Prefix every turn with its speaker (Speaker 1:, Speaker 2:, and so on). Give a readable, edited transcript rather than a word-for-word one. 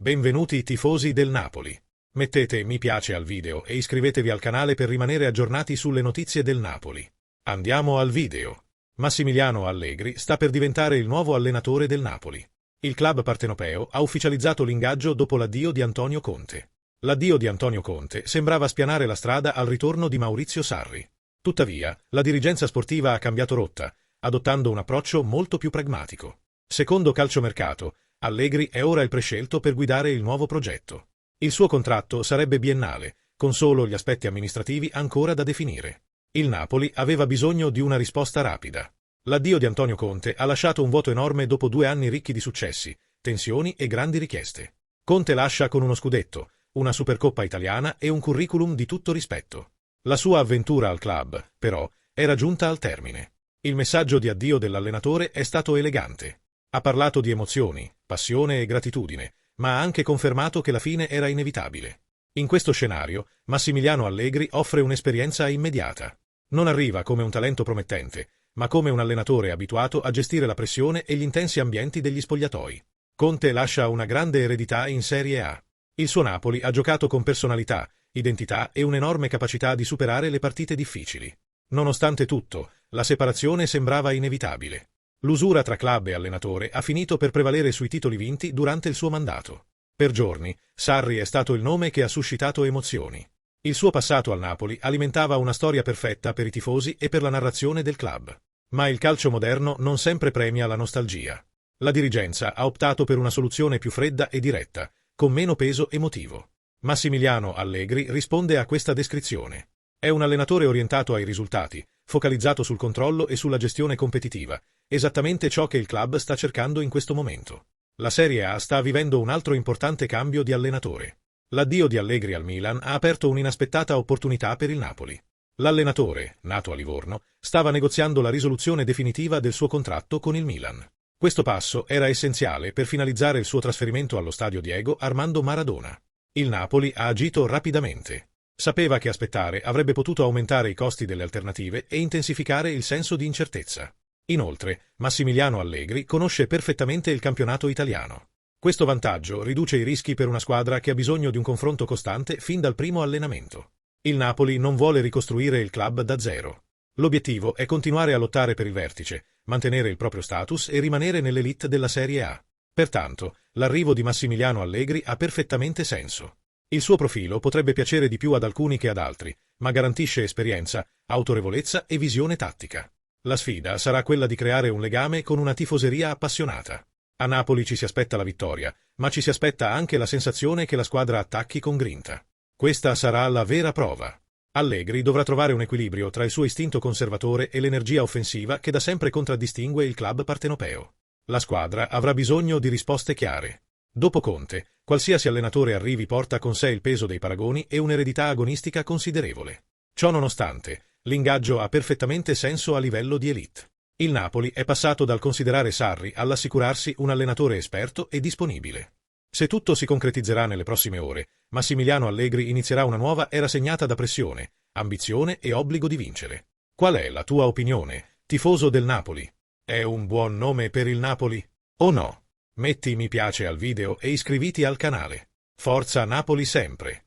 Speaker 1: Benvenuti tifosi del Napoli. Mettete mi piace al video e iscrivetevi al canale per rimanere aggiornati sulle notizie del Napoli. Andiamo al video. Massimiliano Allegri sta per diventare il nuovo allenatore del Napoli. Il club partenopeo ha ufficializzato l'ingaggio dopo l'addio di Antonio Conte. L'addio di Antonio Conte sembrava spianare la strada al ritorno di Maurizio Sarri. Tuttavia, la dirigenza sportiva ha cambiato rotta, adottando un approccio molto più pragmatico. Secondo Calciomercato, Allegri è ora il prescelto per guidare il nuovo progetto. Il suo contratto sarebbe biennale, con solo gli aspetti amministrativi ancora da definire. Il Napoli aveva bisogno di una risposta rapida. L'addio di Antonio Conte ha lasciato un vuoto enorme dopo 2 anni ricchi di successi, tensioni e grandi richieste. Conte lascia con uno scudetto, una Supercoppa italiana e un curriculum di tutto rispetto. La sua avventura al club, però, era giunta al termine. Il messaggio di addio dell'allenatore è stato elegante. Ha parlato di emozioni, passione e gratitudine, ma ha anche confermato che la fine era inevitabile. In questo scenario, Massimiliano Allegri offre un'esperienza immediata. Non arriva come un talento promettente, ma come un allenatore abituato a gestire la pressione e gli intensi ambienti degli spogliatoi. Conte lascia una grande eredità in Serie A. Il suo Napoli ha giocato con personalità, identità e un'enorme capacità di superare le partite difficili. Nonostante tutto, la separazione sembrava inevitabile. L'usura tra club e allenatore ha finito per prevalere sui titoli vinti durante il suo mandato. Per giorni, Sarri è stato il nome che ha suscitato emozioni. Il suo passato al Napoli alimentava una storia perfetta per i tifosi e per la narrazione del club. Ma il calcio moderno non sempre premia la nostalgia. La dirigenza ha optato per una soluzione più fredda e diretta, con meno peso emotivo. Massimiliano Allegri risponde a questa descrizione. È un allenatore orientato ai risultati, focalizzato sul controllo e sulla gestione competitiva, esattamente ciò che il club sta cercando in questo momento. La Serie A sta vivendo un altro importante cambio di allenatore. L'addio di Allegri al Milan ha aperto un'inaspettata opportunità per il Napoli. L'allenatore, nato a Livorno, stava negoziando la risoluzione definitiva del suo contratto con il Milan. Questo passo era essenziale per finalizzare il suo trasferimento allo stadio Diego Armando Maradona. Il Napoli ha agito rapidamente. Sapeva che aspettare avrebbe potuto aumentare i costi delle alternative e intensificare il senso di incertezza. Inoltre, Massimiliano Allegri conosce perfettamente il campionato italiano. Questo vantaggio riduce i rischi per una squadra che ha bisogno di un confronto costante fin dal primo allenamento. Il Napoli non vuole ricostruire il club da zero. L'obiettivo è continuare a lottare per il vertice, mantenere il proprio status e rimanere nell'elite della Serie A. Pertanto, l'arrivo di Massimiliano Allegri ha perfettamente senso. Il suo profilo potrebbe piacere di più ad alcuni che ad altri, ma garantisce esperienza, autorevolezza e visione tattica. La sfida sarà quella di creare un legame con una tifoseria appassionata. A Napoli ci si aspetta la vittoria, ma ci si aspetta anche la sensazione che la squadra attacchi con grinta. Questa sarà la vera prova. Allegri dovrà trovare un equilibrio tra il suo istinto conservatore e l'energia offensiva che da sempre contraddistingue il club partenopeo. La squadra avrà bisogno di risposte chiare. Dopo Conte, qualsiasi allenatore arrivi porta con sé il peso dei paragoni e un'eredità agonistica considerevole. Ciò nonostante, l'ingaggio ha perfettamente senso a livello di elite. Il Napoli è passato dal considerare Sarri all'assicurarsi un allenatore esperto e disponibile. Se tutto si concretizzerà nelle prossime ore, Massimiliano Allegri inizierà una nuova era segnata da pressione, ambizione e obbligo di vincere. Qual è la tua opinione, tifoso del Napoli? È un buon nome per il Napoli? O no? Metti mi piace al video e iscriviti al canale. Forza Napoli sempre!